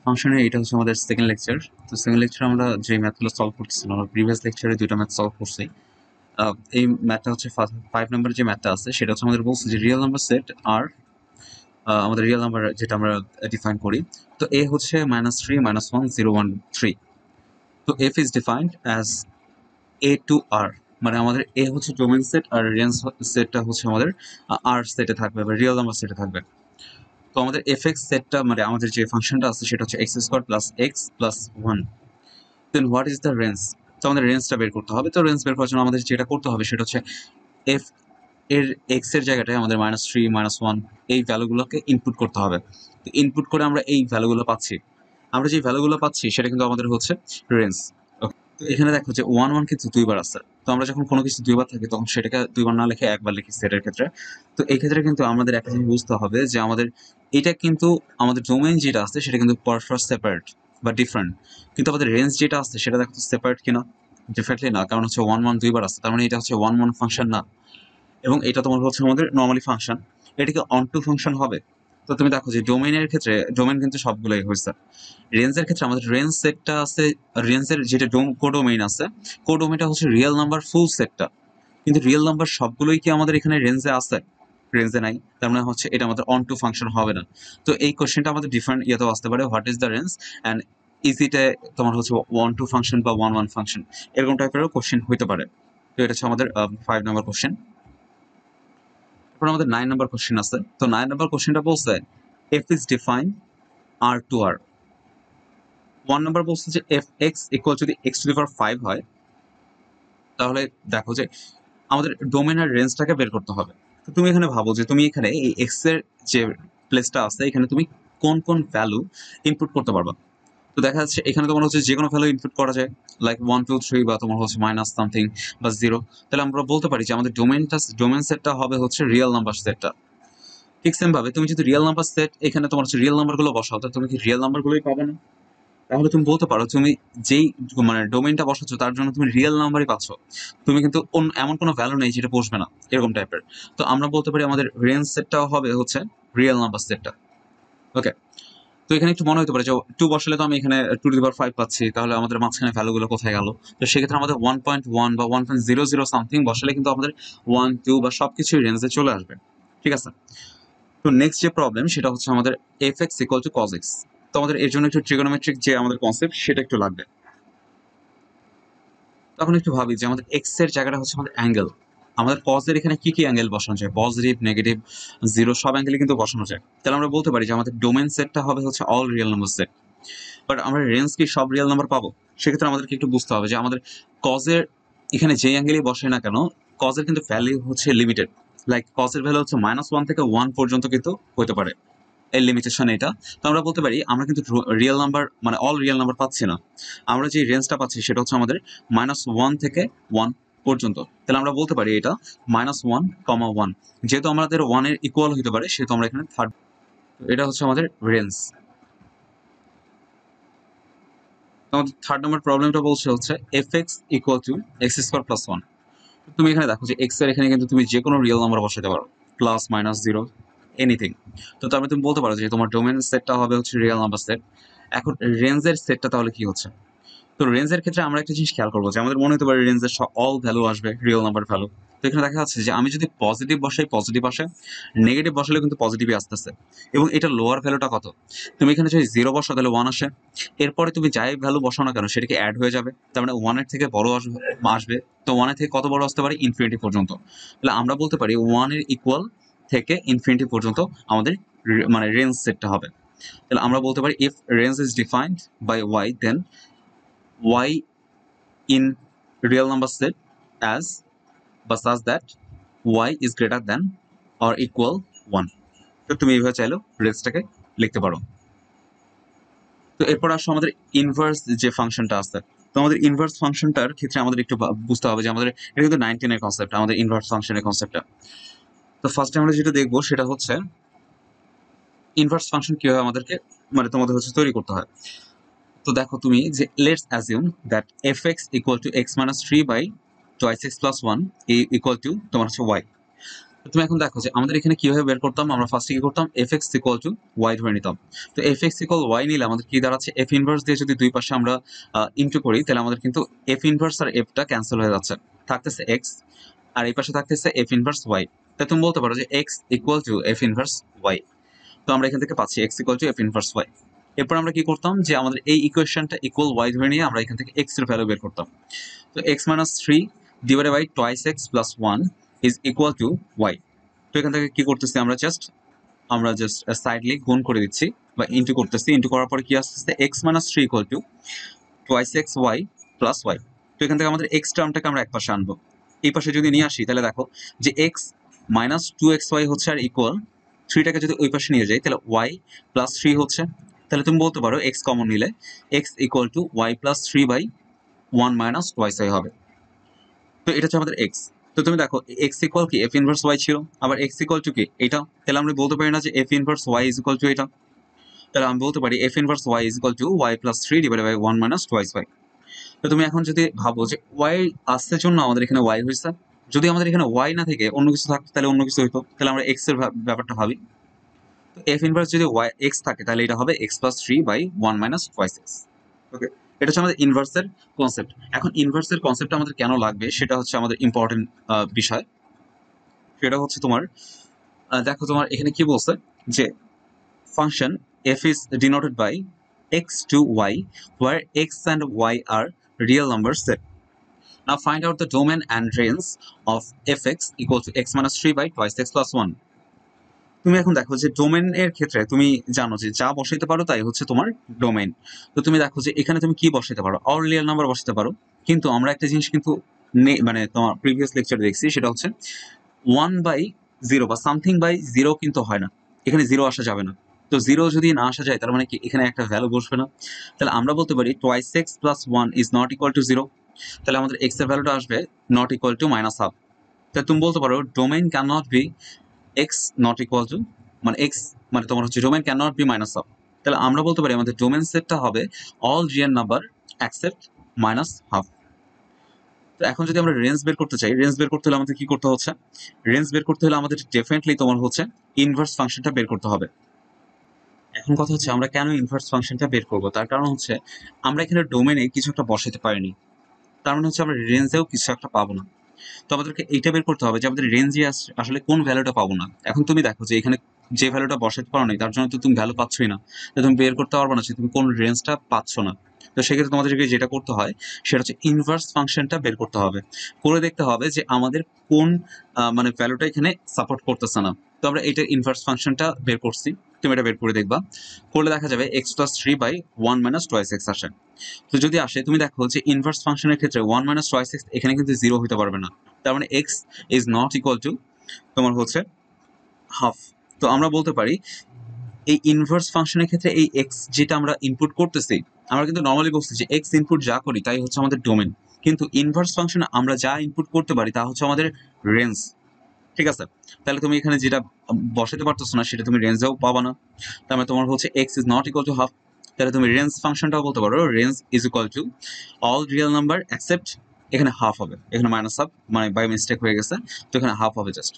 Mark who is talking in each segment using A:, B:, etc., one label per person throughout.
A: ফাংশনের এটা হচ্ছে আমাদের সেকেন্ড লেকচার। তো সেকেন্ড লেকচারে আমরা যে ম্যাথগুলো সলভ করতেছিলাম, আমরা প্রিভিয়াস লেকচারে দুইটা ম্যাথ সলভ করছি। এই ম্যাথটা হচ্ছে 5 নাম্বার যে ম্যাথটা আছে সেটা হচ্ছে আমাদের বলছে যে রিয়েল নাম্বার সেট আর আমাদের রিয়েল নাম্বার যেটা আমরা ডিফাইন করি। তো এ হচ্ছে -3 -1 0 1 3। তো F is defined as A to R, মানে আমাদের এ হচ্ছে ডোমেন সেট আর রেঞ্জ সেটটা হচ্ছে আমাদের আর সেটে থাকবে বা রিয়েল নাম্বার সেটে থাকবে। তো আমাদের এফ এক্স সেটটা মানে আমাদের যে ফাংশনটা আছে সেটা হচ্ছে x square plus x plus 1। Then what is the range? তো আমাদের রেঞ্জটা বের করতে হবে। তো রেঞ্জ বের করার জন্য আমাদের যেটা করতে হবে সেটা হচ্ছে এফ এর এক্স এর জায়গাটায় আমাদের -3 -1 এই ভ্যালুগুলোকে ইনপুট করতে হবে। তো ইনপুট করে আমরা এই ভ্যালুগুলো পাচ্ছি। আমরা যে ভ্যালুগুলো পাচ্ছি সেটা কিন্তু আমাদের হচ্ছে রেঞ্জ। তো এখানে দেখো যে 1 1 কিন্তু দুইবার আছে। তো আমরা যখন কোনো কিছু দুইবার থাকে তখন সেটাকে দুইবার না লিখে একবার লিখি সেটের ক্ষেত্রে। তো এই ক্ষেত্রে কিন্তু আমাদের একটা জিনিস বুঝতে হবে যে আমাদের এটা কিন্তু আমাদের ডোমেইন যেটা আছে সেটা কিন্তু পরস্পর সেপারেট বা ডিফারেন্ট, কিন্তু আমাদের রেঞ্জ যেটা আছে সেটা দেখো সেপারেট কিনা। ডেফিনেটলি না, কারণ হচ্ছে 1 1 দুইবার আছে, তার মানে এটা হচ্ছে 1 1 ফাংশন না। এবং এটা তোমার হচ্ছে আমাদের নর্মালি ফাংশন। এটা কি অন টু ফাংশন হবে? তো তুমি দেখো যে ডোমেইনের ক্ষেত্রে ডোমেইন কিন্তু সবগুলোই হয়েছে। রেঞ্জের ক্ষেত্রে আমাদের রেঞ্জ সেটটা আছে, রেঞ্জের যেটা কোডোমেইন আছে, কোডোমেইনটা হচ্ছে রিয়েল নাম্বার ফুল সেটটা। কিন্তু রিয়েল নাম্বার সবগুলোই কি আমাদের এখানে রেঞ্জে আছে? রেঞ্জে নাই, তার মানে হচ্ছে এটা আমাদের অন টু ফাংশন হবে না। তো এই কোশ্চেনটা আমাদের ডিফারেন্ট ইয়েতেও আসতে পারে, what is the range and is it A তোমার হচ্ছে 1 2 ফাংশন বা 1 1 ফাংশন, এরকম টাইপেরও কোশ্চেন হইতে পারে। তো এটা হচ্ছে আমাদের 5 নাম্বার কোশ্চেন। এরপর আমাদের 9 নাম্বার কোশ্চেন আছে। তো 9 নাম্বার কোশ্চেনটা বলছে f is define R to R. 1 number বলছে যে এফ এক্স ইকুয়াল যদি এক্স টু দি পাওয়ার 5 হয়, তাহলে দেখো যে আমাদের ডোমেনের রেঞ্জটাকে বের করতে হবে। তো তুমি এখানে ভাবো যে তুমি এখানে এই এক্স এর যে প্লেসটা আছে এখানে তুমি কোন কোন ভ্যালু ইনপুট করতে পারবা। তো দেখা যাচ্ছে এখানে তোমার হচ্ছে যে কোনো ভ্যালু ইনপুট করা যায়, লাইক 1 2 3 বা তোমার হচ্ছে মাইনাস সামথিং বা 0। তাহলে আমরা বলতে পারি যে আমাদের ডোমেন সেটটা হবে হচ্ছে রিয়েল নাম্বার সেটটা। ঠিক সেম ভাবে তুমি যদি রিয়েল নাম্বার সেট এখানে তোমার হচ্ছে রিয়েল নাম্বার গুলো বসাও, তাহলে তুমি কি রিয়েল নাম্বার গুলোই পাবে না? তাহলে তুমি বলতে পারো তুমি যেই মানে ডোমেইনটা বসাচ্ছ তার জন্য তুমি রিয়েল নাম্বারই পাচ্ছ, তুমি কিন্তু এমন কোনো ভ্যালু নেই যেটা বসবে না, এরকম টাইপের। তো আমরা বলতে পারি আমাদের রেঞ্জ সেটটাও হবে হচ্ছে রিয়েল নাম্বার সেটটা। ওকে। তো এখানে একটু মনে হতে পারে যে 2 বসালে তো আমি এখানে 2 টু দি পাওয়ার 5 পাচ্ছি, তাহলে আমাদের মাঝখানে ভ্যালুগুলো কোথায় গেল? তো সেক্ষেত্রে আমাদের 1.1 বা 1.00 সামথিং বসালে কিন্তু আমাদের 1 2 বা সবকিছুই রেঞ্জে চলে আসবে। ঠিক আছে। তো নেক্সট যে প্রবলেম সেটা হচ্ছে আমাদের f x equal to cos x. তো আমাদের এর জন্য একটু ট্রিগোনোমেট্রিক যে আমাদের কনসেপ্ট সেটা একটু লাগবে। তখন একটু ভাবি যে আমাদের এক্স এর জায়গাটা হচ্ছে আমাদের অ্যাঙ্গেল। আমাদের কজ এর এখানে কি কি অ্যাঙ্গেল বসানো যায়? পজিটিভ, নেগেটিভ, জিরো সব অ্যাঙ্গেলে কিন্তু বসানো যায়। তাহলে আমরা বলতে পারি যে আমাদের ডোমেন সেটটা হবে হচ্ছে all real number set. But আমরা রেঞ্জ কি সব রিয়েল নাম্বার পাবো? সেক্ষেত্রে আমাদেরকে একটু বুঝতে হবে যে আমাদের কজের এখানে যে অ্যাঙ্গেলই বসে না কেন, কজের কিন্তু ভ্যালু হচ্ছে লিমিটেড। লাইক কজের ভ্যালু হচ্ছে -1 থেকে 1 পর্যন্ত কিন্তু হতে পারে, এর লিমিটেশন এটা। তো আমরা বলতে পারি আমরা কিন্তু রিয়েল নাম্বার মানে অল রিয়েল নাম্বার পাচ্ছি না। আমরা যে রেঞ্জটা পাচ্ছি সেটা হচ্ছে আমাদের -1 থেকে 1 পর্যন্ত। তাহলে আমরা বলতে পারি এটা -1, 1। যেহেতু আমাদের 1 এর ইকুয়াল হতে পারে সেহেতু আমরা এখানে থার্ড, এটা হচ্ছে আমাদের রেঞ্জ। আমাদের থার্ড নাম্বার প্রবলেমটা বলছে হচ্ছে F x equal to x square plus 1। তুমি এখানে দেখো যে এক্স এর এখানে কিন্তু তুমি যে কোনো রিয়েল নাম্বার বসাতে পারো, প্লাস মাইনাস জিরো এনিথিং। তো তারপরে তুমি বলতে পারো যে তোমার ডোমেন সেটটা হবে হচ্ছে রিয়েল নাম্বার সেট। এখন রেঞ্জের সেটটা তাহলে কি হচ্ছে? তো রেঞ্জের ক্ষেত্রে আমরা একটা জিনিস খেয়াল করবো যে আমাদের মনে হতে পারে রেঞ্জের অল ভ্যালু আসবে রিয়েল নাম্বার ভ্যালু। তো এখানে দেখা যাচ্ছে যে আমি যদি পজিটিভ বসাই পজিটিভ আসে, নেগেটিভ বসালে কিন্তু পজিটিভই আসতেছে। এবং এটা লোয়ার ভ্যালুটা কত? তুমি এখানে যদি 0 বসাও তাহলে 1 আসে। এরপরে তুমি যাই ভ্যালু বসাও না কেন সেটাকে অ্যাড হয়ে যাবে, তার মানে 1 এর থেকে বড় আসবে। তো 1 এর থেকে কত বড় আসতে পারে? ইনফিনিটি পর্যন্ত। তাহলে আমরা বলতে পারি 1 এর ইকুয়াল থেকে ইনফিনিটি পর্যন্ত আমাদের মানে রেঞ্জ সেটটা হবে। তাহলে আমরা বলতে পারি if range is defined by y, then y in real number set as বা such that y is greater than or equal 1। তো তুমি এইভাবে চাইলেও রেঞ্জটাকে লিখতে পারো। তো এরপর আসো আমাদের ইনভার্স যে ফাংশনটা আছে। তো আমাদের ইনভার্স ফাংশনটার ক্ষেত্রে আমাদের একটু বুঝতে হবে যে আমাদের এটা কিন্তু 19 এর কনসেপ্ট, আমাদের ইনভার্স ফাংশনের কনসেপ্টটা। তো ফার্স্টে আমরা যেটা দেখবো সেটা হচ্ছে ইনভার্স ফাংশন কিভাবে আমাদেরকে মানে তোমাদের হচ্ছে তৈরি করতে হয়। তো দেখো তুমি যে let's assume that f x equal to x minus 3 by twice x plus 1 equal to তোমার হচ্ছে ওয়াই। তুমি এখন দেখো যে আমাদের এখানে কিভাবে বের করতাম, আমরা ফার্স্টে কি করতাম, f x equal to y ধরে নিতাম। তো এফ এক্স ইকুয়াল ওয়াই নিলে আমাদের কি দাঁড়াচ্ছে, এফ ইনভার্স দিয়ে যদি দুই পাশে আমরা ইনটু করি তাহলে আমাদের কিন্তু এফ ইনভার্স আর এফটা ক্যান্সেল হয়ে যাচ্ছে, থাকতেছে এক্স, আর এই পাশে থাকতেছে এফ ইনভার্স ওয়াই। তাই তুমি বলতে পারো যে x equal to f inverse y. তো আমরা এখান থেকে পাচ্ছি x equal to f inverse y. এরপর আমরা কি করতাম, যে আমাদের এই ইকুয়েশনটা ইকুয়াল ওয়াই ধরে নিয়ে আমরা এখান থেকে এক্স এর ভ্যালু বের করতাম। তো x minus three divided by twice x plus one is equal to y. তো এখান থেকে কি করতেছি, আমরা জাস্ট সাইডলি গুণ করে দিচ্ছি বা ইন্টু করতেছি। ইন্টু করার পরে কি আসতেছে, x minus three equal to twice x y plus y. তো এখান থেকে আমাদের এক্স টার্মটাকে আমরা এক পাশে আনবো। এই পাশে যদি নিয়ে আসি তাহলে দেখো যে x minus two x y হচ্ছে আর ইকুয়াল থ্রিটাকে যদি ওই পাশে নিয়ে যাই তাহলে ওয়াই প্লাস থ্রি হচ্ছে। তাহলে তুমি বলতে পারো এক্স কমন নিলে x equal to y plus three by one minus twice y হবে। তো এটা হচ্ছে আমাদের এক্স। তো তুমি দেখো এক্স ইকুয়াল কি এফ ইনভার্স ওয়াই ছিল, আবার এক্স ইকুয়াল টু কি এটা, তাহলে আমরা বলতে পারি না যে f inverse y is equal to এটা। তাহলে আমি বলতে পারি f inverse y is equal to y plus three divided by one minus twice y. তো তুমি এখন যদি ভাবো যে ওয়াই আসছে জন্য আমাদের এখানে ওয়াই হয়েছে, যদি আমাদের এখানে ওয়াই না থেকে অন্য কিছু থাকতো তাহলে অন্য কিছু হইতো, তাহলে আমরা এক্স এর ব্যাপারটা ভাবি। তো এফ ইনভার্স যদি ওয়াই এক্স থাকে তাহলে এটা হবে x plus three by one minus twice x. Okay, এটা হচ্ছে আমাদের ইনভার্সের কনসেপ্ট। এখন ইনভার্সের কনসেপ্ট আমাদের কেন লাগবে সেটা হচ্ছে আমাদের ইম্পর্টেন্ট বিষয়। সেটা হচ্ছে তোমার দেখো তোমার এখানে কি বলছে যে function f is denoted by x to y where x and y are real number set. Now find out the domain and range of fx equal to x minus 3 by twice x plus 1. তুমি এখন দেখো যে domain এর ক্ষেত্রে তুমি জানো যে যা বসাইতে পারো তাই হচ্ছে তোমার ডোমেন। তো তুমি দেখো যে এখানে তুমি কি বসাইতে পারো, অল রিয়েল নাম্বার বসাতে পারো। কিন্তু আমরা একটা জিনিস কিন্তু মানে তোমার প্রিভিয়াস লেকচারে দেখছি, সেটা হচ্ছে ওয়ান বাই জিরো বা সামথিং বাই জিরো কিন্তু হয় না, এখানে জিরো আসা যাবে না। তো জিরো যদি না আসা যায় তার মানে কি এখানে একটা ভ্যালু বসবে না। তাহলে আমরা বলতে পারি twice x plus one is not equal to zero. তাহলে আমাদের এক্স এর ভ্যালুটা আসবে not equal to minus half. তাহলে তুমি বলতে পারো domain can not be x not equal to, মানে এক্স মানে তোমার হচ্ছে domain can not be minus half. তাহলে আমরা বলতে পারি আমাদের ডোমেন সেটটা হবে all real number except minus half. তো এখন যদি আমরা রেঞ্জ বের করতে চাই, রেঞ্জ বের করতে হলে আমাদের কি করতে হচ্ছে, রেঞ্জ বের করতে হলে আমাদের ডেফিনেটলি তোমার হচ্ছে ইনভার্স ফাংশনটা বের করতে হবে। এখন কথা হচ্ছে আমরা কেন ইনভার্স ফাংশনটা বের করবো, তার কারণ হচ্ছে আমরা এখানে ডোমেনে কিছু একটা বসাতে পারিনি, তার মানে হচ্ছে আমরা রেঞ্জেও কিছু একটা পাবো না। তো আমাদেরকে এইটা বের করতে হবে যে আমাদের রেঞ্জে আসলে কোন ভ্যালুটা পাবো না। এখন তুমি দেখো যে এখানে যে ভ্যালুটা বসাতে পারো না তার জন্য তো তুমি ভ্যালু পাচ্ছই না, তো তুমি বের করতে পারবে না যে তুমি কোন রেঞ্জটা পাচ্ছ না। তো সেক্ষেত্রে তোমাদেরকে যেটা করতে হয় সেটা হচ্ছে ইনভার্স ফাংশনটা বের করতে হবে, করে দেখতে হবে যে আমাদের কোন মানে ভ্যালুটা এখানে সাপোর্ট করতেছে না। তো আমরা এটা ইনভার্স ফাংশনটা বের করছি, তুমি এটা বের করে দেখবা, করলে দেখা যাবে x plus three by one minus twice x আসে। তো যদি আসে তুমি দেখো যে ইনভার্স ফাংশনের ক্ষেত্রে ওয়ান মাইনাস টোয়াইস এক্স এখানে কিন্তু জিরো হতে পারবে না, তার মানে x is not equal to তোমার হচ্ছে হাফ। তো আমরা বলতে পারি এই ইনভার্স ফাংশনের ক্ষেত্রে এই এক্স যেটা আমরা ইনপুট করতেছি, আমরা কিন্তু নর্মালি বলছি যে এক্স ইনপুট যা করি তাই হচ্ছে আমাদের ডোমেন, কিন্তু ইনভার্স ফাংশনে আমরা যা ইনপুট করতে পারি তা হচ্ছে আমাদের রেঞ্জ। ঠিক আছে, তাহলে তুমি এখানে যেটা বসাতে পারতেছো না সেটা তুমি রেঞ্জেও পাবা না, তার মানে তোমার হচ্ছে x is not equal to half. তাহলে তুমি রেঞ্জ ফাংশনটাও বলতে পারো range is equal to all real number accept, এখানে হাফ হবে, এখানে মাইনাস হাফ মানে বাই মিস্টেক হয়ে গেছে, তো এখানে হাফ হবে জাস্ট।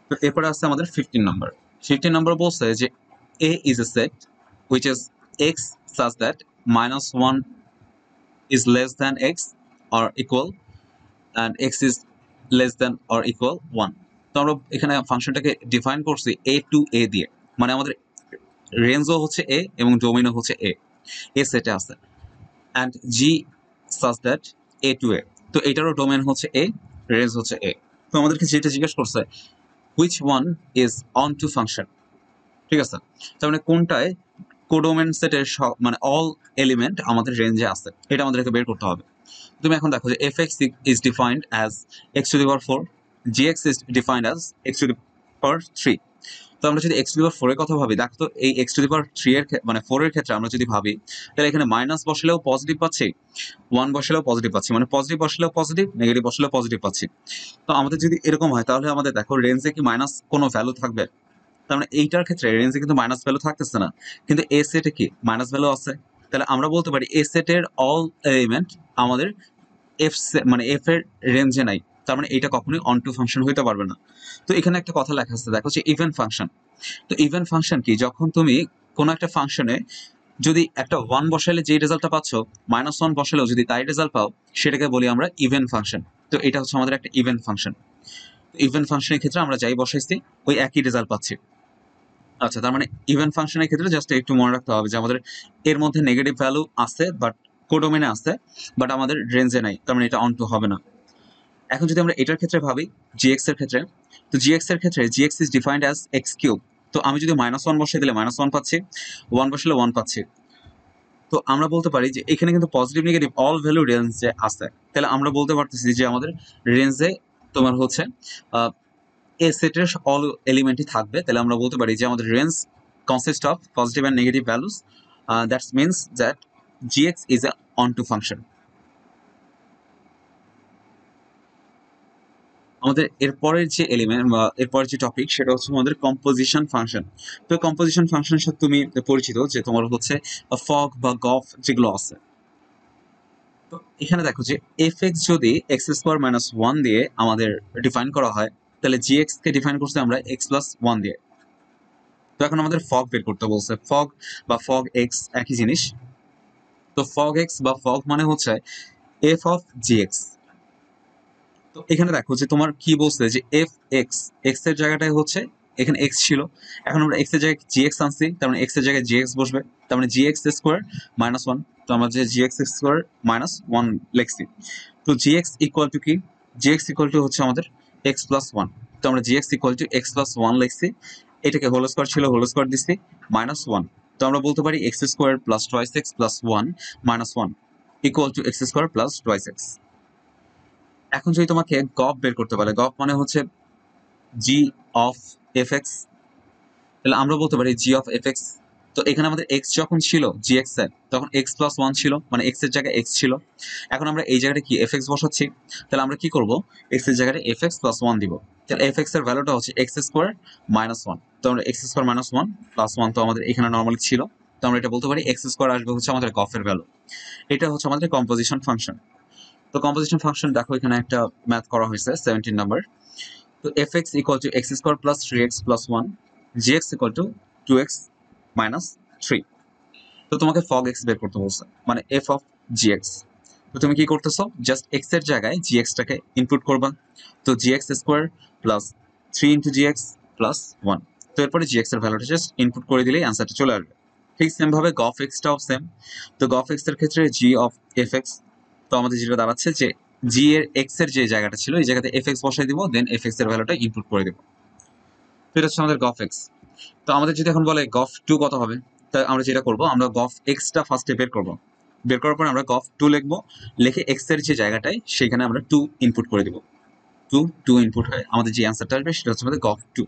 A: তো এরপরে আছে আমাদের 15 নাম্বার। 15 নাম্বার বলছে যে A is a set which is x such that minus one is less than x or equal and x is less than or equal one. তো আমরা এখানে ফাংশনটাকে ডিফাইন করছি এ টু এ দিয়ে, মানে আমাদের রেঞ্জও হচ্ছে এ এবং ডোমেইনও হচ্ছে এ, এ সেটে আছে, and g such that A to A. তো এটারও ডোমেইন হচ্ছে এ, রেঞ্জ হচ্ছে এ। তো আমাদেরকে যেটা জিজ্ঞেস করছে which one is onto function, ঠিক আছে, তার মানে কোনটায় কোডোমেন সেটের মানে অল এলিমেন্ট আমাদের রেঞ্জে আছে, এটা আমাদেরকে বের করতে হবে। তুমি এখন দেখো যে f x is defined as x to the power four, G x is defined as x to the power three. তো আমরা যদি x to the power four এর কথা ভাবি, দেখো তো এই x to the power three এর মানে ফোর এর ক্ষেত্রে আমরা যদি ভাবি তাহলে এখানে মাইনাস বসলেও পজিটিভ পাচ্ছি, ওয়ান বসলেও পজিটিভ পাচ্ছি, মানে পজিটিভ বসলেও পজিটিভ, নেগেটিভ বসলেও পজিটিভ পাচ্ছি। তো আমাদের যদি এরকম হয় তাহলে আমাদের দেখো রেঞ্জে কি মাইনাস কোনো ভ্যালু থাকবে, তার মানে এইটার ক্ষেত্রে রেঞ্জে কিন্তু মাইনাস ভ্যালু থাকতেছে না, কিন্তু এ সেটে কি মাইনাস ভ্যালু আছে। তাহলে আমরা বলতে পারি এ সেটের অল এলিমেন্ট আমাদের এফ মানে এফ এর রেঞ্জে নাই, তার মানে এটা কখনোই অন টু ফাংশন হইতে পারবে না। তো এখানে একটা কথা লেখা আছে দেখো যে ইভেন ফাংশন। তো ইভেন ফাংশন কি, যখন তুমি কোনো একটা ফাংশনে যদি একটা 1 বসালে যে রেজাল্টটা পাচ্ছ, -1 বসালেও যদি তাই রেজাল্ট পাও, সেটাকে বলি আমরা ইভেন ফাংশন। তো এটা হচ্ছে আমাদের একটা ইভেন ফাংশন। ইভেন ফাংশনের ক্ষেত্রে আমরা যাই বসাইছি ওই একই রেজাল্ট পাচ্ছি। আচ্ছা, তার মানে ইভেন ফাংশনের ক্ষেত্রে জাস্ট একটু মনে রাখতে হবে যে আমাদের এর মধ্যে নেগেটিভ ভ্যালু আছে, বাট কোডোমেনে আছে, বাট আমাদের রেঞ্জে নাই, তার মানে এটা অন টু হবে না। এখন যদি আমরা এটার ক্ষেত্রে ভাবি, gx এর ক্ষেত্রে, তো gx এর ক্ষেত্রে gx is defined as x cube. তো আমি যদি -1 বসিয়ে দিলে -1 পাচ্ছি, 1 বসালে 1 পাচ্ছি। তো আমরা বলতে পারি যে এখানে কিন্তু পজিটিভ নেগেটিভ অল ভ্যালু রেঞ্জে আছে। তাহলে আমরা বলতে পারতেছি যে আমাদের রেঞ্জে তোমার হচ্ছে এ সেটের অল এলিমেন্টই থাকবে। তাহলে আমরা বলতে পারি যে আমাদের range consist of positive and negative values, that means that gx is a onto function. আমাদের এরপরের যে এলিমেন্ট বা এরপরের যে টপিক সেটা হচ্ছে আমাদের কম্পোজিশন ফাংশন। তো কম্পোজিশন ফাংশনের সাথে তুমি পরিচিত যে তোমার হচ্ছে ফগ বা গফ যেগুলো আছে। তো এখানে দেখো যে এফ এক্স যদি এক্স স্কোয়ার মাইনাস ওয়ান দিয়ে আমাদের ডিফাইন করা হয়, তাহলে জি এক্স কে ডিফাইন করছে আমরা এক্স প্লাস ওয়ান দিয়ে। তো এখন আমাদের ফগ বের করতে বলছে। ফগ বা ফগ এক্স একই জিনিস। তো ফগ এক্স বা ফগ মানে হচ্ছে এফ অফ জি এক্স। তো এখানে দেখো যে তোমার কি বলছে যে এফ এক্স, এক্স এর জায়গাটায় হচ্ছে এখানে এক্স ছিল, এখন আমরা এক্স এর জায়গায় জি এক্স আনছি, তার মানে এক্স এর জায়গায় জি এক্স বসবে, তার মানে জি এক্স স্কোয়ার মাইনাস ওয়ান। তো আমরা যে জি এক্স স্কোয়ার মাইনাস ওয়ান লিখছি। তো জি এক্স ইকুয়াল টু কি, জি এক্স ইকুয়াল টু হচ্ছে আমাদের এক্স প্লাস ওয়ান। তো আমরা g x equal to x plus one লিখছি, এটাকে হোল স্কোয়ার ছিল হোল স্কোয়ার দিচ্ছি মাইনাস ওয়ান। তো আমরা বলতে পারি x square plus twice x plus one minus one equal to x square plus twice x. এখন যদি তোমাকে গফ বের করতে পারে, গফ মানে হচ্ছে জি অফ এফ এক্স, তাহলে আমরা বলতে পারি জি অফ এফ এক্স। তো এখানে আমাদের এক্স যখন ছিল জি এক্স এর, তখন এক্স প্লাস ওয়ান ছিল, মানে এক্স এর জায়গায় এক্স ছিল। এখন আমরা এই জায়গাটা কি এফ এক্স বসাচ্ছি, তাহলে আমরা কি করবো, এক্স এর জায়গায় এফ এক্স প্লাস ওয়ান দিব। তাহলে এফ এক্স এর ভ্যালুটা হচ্ছে এক্স স্কোয়ার মাইনাস ওয়ান। তো আমরা x square minus one plus one তো আমাদের এখানে নর্মালি ছিল, তো আমরা এটা বলতে পারি এক্স স্কোয়ার আসবে হচ্ছে আমাদের গফের ভ্যালু। এটা হচ্ছে আমাদের কম্পোজিশন ফাংশন। তো কম্পোজিশন ফাংশন দেখো এখানে একটা ম্যাথ করা হয়েছে 17 নাম্বার। তো F x equal to x square plus three X plus one, G x equal to two x minus three. তো তোমাকে ফগ এক্স বের করতে বলছে, মানে এফ অফ জি এক্স। তো তুমি কি করতেছো, জাস্ট এক্স এর জায়গায় জি এক্সটাকে ইনপুট করবা। তো g x square plus three into g x plus one. তো এরপরে জি এক্স এর ভ্যালুটা জাস্ট ইনপুট করে দিলেই অ্যান্সারটা চলে আসবে। ঠিক সেম ভাবে গফ এক্সটাও সেম। তো গফ এক্স এর ক্ষেত্রে জি অফ এফ এক্স, তো আমাদের যেটা দাঁড়াচ্ছে যে জি এর এক্স এর যে জায়গাটা ছিল এই জায়গাতে এফ এক্স বসাই দিব, দেন এফ এক্স এর ভ্যালুটা ইনপুট করে দিব। তো এটা হচ্ছে আমাদের গফ এক্স। তো আমাদের যদি এখন বলে গফ টু কত হবে, তাই আমরা যেটা করবো, আমরা গফ এক্সটা ফার্স্টে বের করবো। বের করার পরে আমরা গফ টু লিখবো, লিখে এক্স এর যে জায়গাটায় সেখানে আমরা টু ইনপুট করে দিব। টু টু ইনপুট হয় আমাদের যে অ্যান্সারটা আসবে সেটা হচ্ছে আমাদের গফ টু।